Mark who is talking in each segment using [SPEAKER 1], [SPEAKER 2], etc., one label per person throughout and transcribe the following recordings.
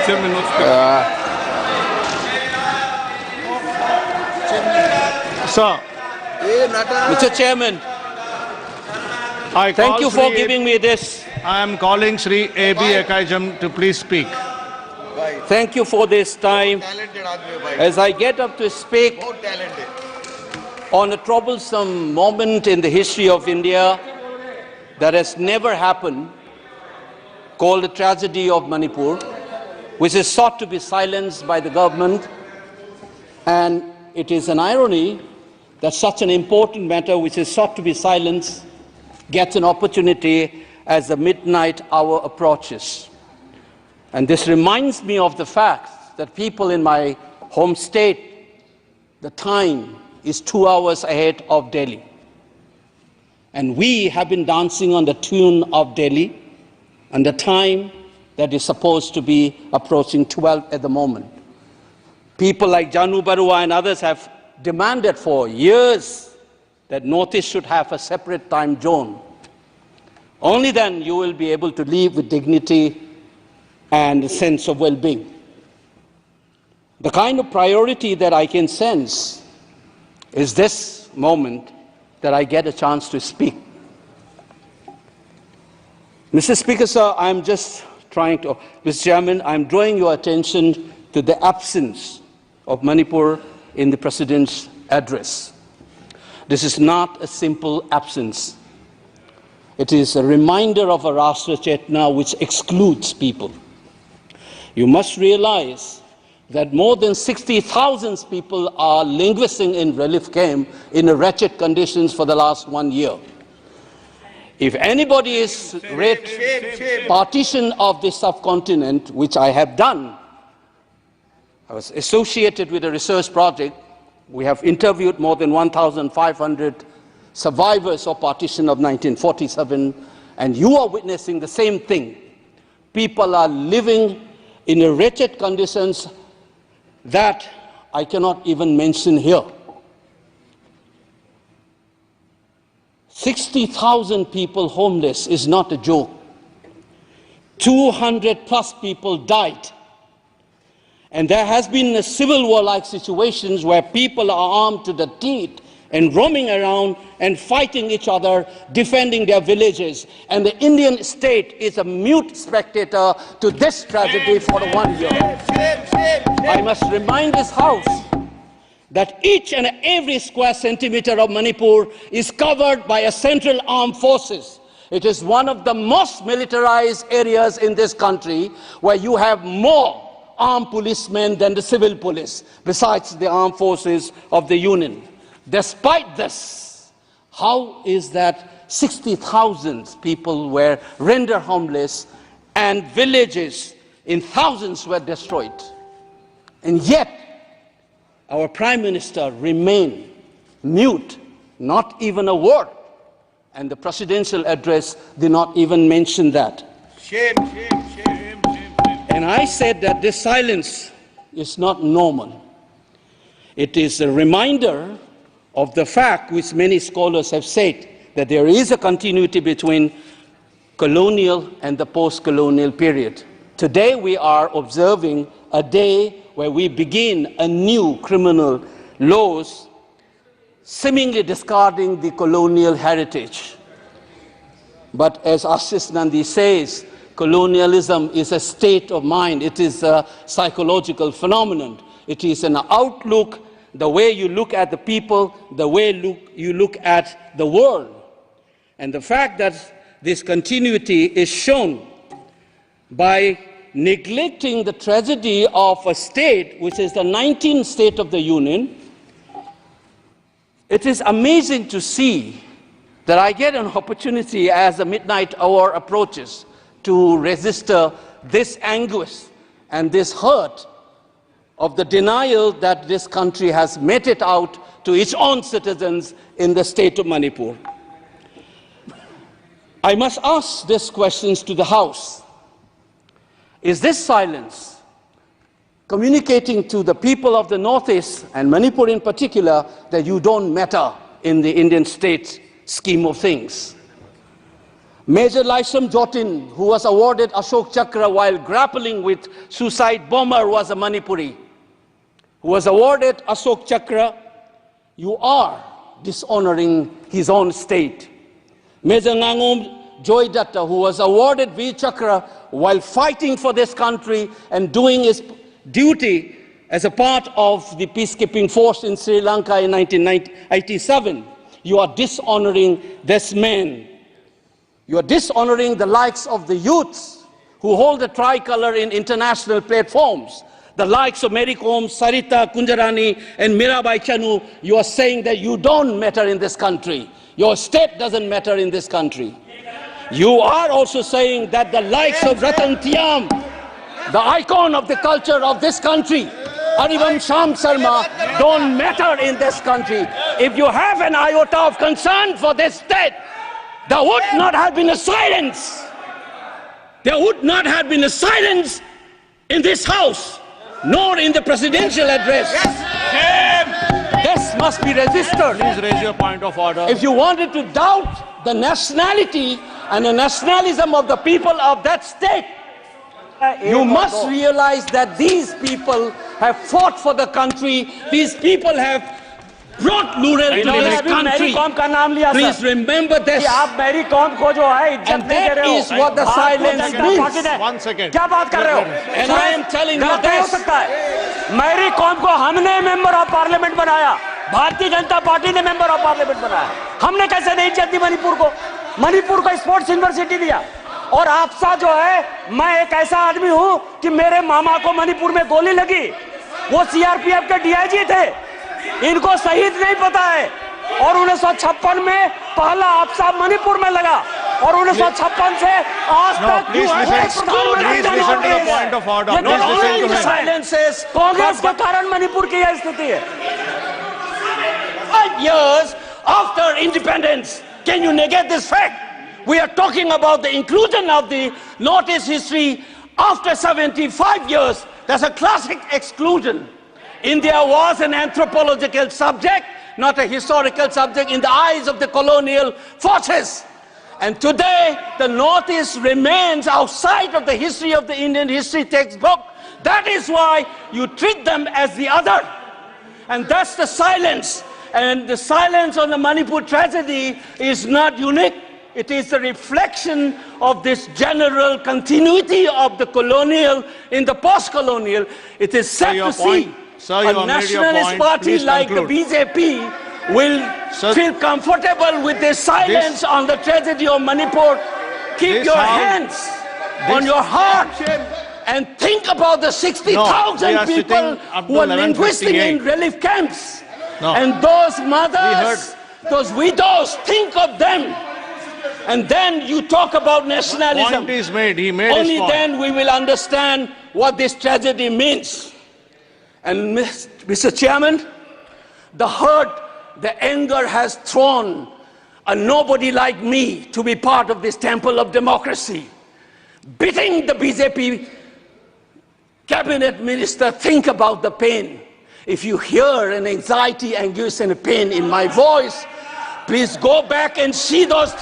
[SPEAKER 1] Chairman, not speaking.
[SPEAKER 2] Sir,
[SPEAKER 3] Mr. Chairman, thank you for giving me this.
[SPEAKER 2] I am calling Sri A.B. Akoijam to please speak.
[SPEAKER 3] Thank you for this time. As I get up to speak on a troublesome moment in the history of India that has never happened, called the tragedy of Manipur, which is sought to be silenced by the government. And it is an irony that such an important matter which is sought to be silenced gets an opportunity as the midnight hour approaches. And this reminds me of the fact that people in my home state, the time is 2 hours ahead of Delhi. And we have been dancing on the tune of Delhi and the time that is supposed to be approaching 12 at the moment. People like Janu Barua and others have demanded for years that Northeast should have a separate time zone. Only then you will be able to live with dignity and a sense of well-being. The kind of priority that I can sense is this moment that I get a chance to speak. Mr. Speaker, sir, I'm just trying to, Mr. Chairman, I'm drawing your attention to the absence of Manipur in the President's address. This is not a simple absence. It is a reminder of a Rashtra Chetna which excludes people. You must realize that more than 60,000 people are languishing in relief camp in wretched conditions for the last 1 year. If anybody is read partition of the subcontinent, which I have done, I was associated with a research project. We have interviewed more than 1,500 survivors of partition of 1947, and you are witnessing the same thing. People are living in wretched conditions that I cannot even mention here. 60,000 people homeless is not a joke. 200 plus people died. And there has been a civil war-like situations where people are armed to the teeth and roaming around and fighting each other, defending their villages. And the Indian state is a mute spectator to this tragedy for 1 year. I must remind this House that each and every square centimeter of Manipur is covered by a central armed forces. It is one of the most militarized areas in this country where you have more armed policemen than the civil police, besides the armed forces of the Union. Despite this, how is that 60,000 people were rendered homeless and villages in thousands were destroyed? And yet, our Prime Minister remained mute, not even a word. And the presidential address did not even mention that.
[SPEAKER 1] Shame, shame, shame, shame.
[SPEAKER 3] And I said that this silence is not normal. It is a reminder of the fact which many scholars have said, that there is a continuity between colonial and the post-colonial period. Today we are observing a day where we begin a new criminal laws, seemingly discarding the colonial heritage. But as Ashish Nandi says, colonialism is a state of mind. It is a psychological phenomenon. It is an outlook, the way you look at the people, the way you look at the world. And the fact that this continuity is shown by neglecting the tragedy of a state, which is the 19th state of the Union. It is amazing to see that I get an opportunity as the midnight hour approaches to register this anguish and this hurt of the denial that this country has meted out to its own citizens in the state of Manipur. I must ask these questions to the House. Is this silence communicating to the people of the Northeast, and Manipur in particular, that you don't matter in the Indian state scheme of things? Major Laisam Jotin, who was awarded Ashok Chakra while grappling with suicide bomber, was a Manipuri, who was awarded Ashok Chakra. You are dishonoring his own state. Major Ngangom Joy Datta, who was awarded Veer Chakra while fighting for this country and doing his duty as a part of the peacekeeping force in Sri Lanka in 1987. You are dishonoring this man. You are dishonoring the likes of the youths who hold the tricolor in international platforms. The likes of Mary Kom, Sarita Kunjarani, and Mirabai Chanu. You are saying that you don't matter in this country. Your state doesn't matter in this country. You are also saying that the likes of Ratan Tiam, the icon of the culture of this country, Arivam Sham Sarma, don't matter in this country. If you have an iota of concern for this state, there would not have been a silence. There would not have been a silence in this house, nor in the presidential address. This must be registered.
[SPEAKER 2] Please raise your point of order.
[SPEAKER 3] If you wanted to doubt the nationality and the nationalism of the people of that state, you must realize that these people have fought for the country. These people have brought rural to this country. Please remember this. And that is what the silence means.
[SPEAKER 2] 1 second.
[SPEAKER 4] क्या बात कर रहे हो?
[SPEAKER 3] And I am telling you
[SPEAKER 4] गलत नहीं हो
[SPEAKER 3] this.
[SPEAKER 4] सकता है। मैरी कॉम को हमने मेंबर ऑफ पार्लियामेंट बनाया, भारतीय जनता पार्टी ने मेंबर ऑफ पार्लियामेंट बनाया। हमने कैसे नहीं इज्जत दी मणिपुर को? मणिपुर को स्पोर्ट्स यूनिवर्सिटी दिया। और आपसा जो है, मैं एक ऐसा आदमी हूं कि मेरे मामा को मणिपुर में गोली लगी, वो सीआरपीएफ के डीआईजी थे, इनको शहीद नहीं पता है। और 1956 में पहला आपसा मणिपुर में लगा, और 1956 से आज तक कांग्रेस के कारण मणिपुर की यह स्थिति है।
[SPEAKER 3] 5 years after independence, can you negate this fact? We are talking about the inclusion of the Northeast history after 75 years. That's a classic exclusion. India was an anthropological subject, not a historical subject in the eyes of the colonial forces. And today, the Northeast remains outside of the history of the Indian history textbook. That is why you treat them as the other. And that's the silence. And the silence on the Manipur tragedy is not unique. It is the reflection of this general continuity of the colonial in the post-colonial. It is sad to see a nationalist party like the BJP will feel comfortable with this silence on the tragedy of Manipur. Keep your hands on your heart and think about the 60,000 people who are linguistic in relief camps. And those mothers, those widows, think of them. And then you talk about nationalism.
[SPEAKER 2] Point is made. He made
[SPEAKER 3] Only
[SPEAKER 2] his point.
[SPEAKER 3] then we will understand what this tragedy means. And Mr. Chairman, the hurt, the anger has thrown a nobody like me to be part of this temple of democracy. Beating the BJP cabinet minister, think about the pain. If you hear an anxiety, anguish, and a pain in my voice, please go back and see those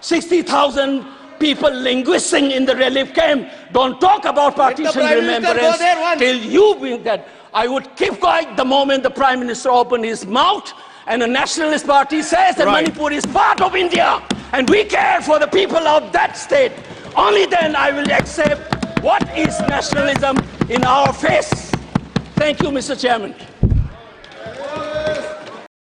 [SPEAKER 3] 60,000 people linguisting in the relief camp. Don't talk about partition remembrance till you bring that. I would keep quiet the moment the Prime Minister opened his mouth and the Nationalist Party says that Manipur is part of India and we care for the people of that state. Only then I will accept what is nationalism in our face. Thank you, Mr. Chairman.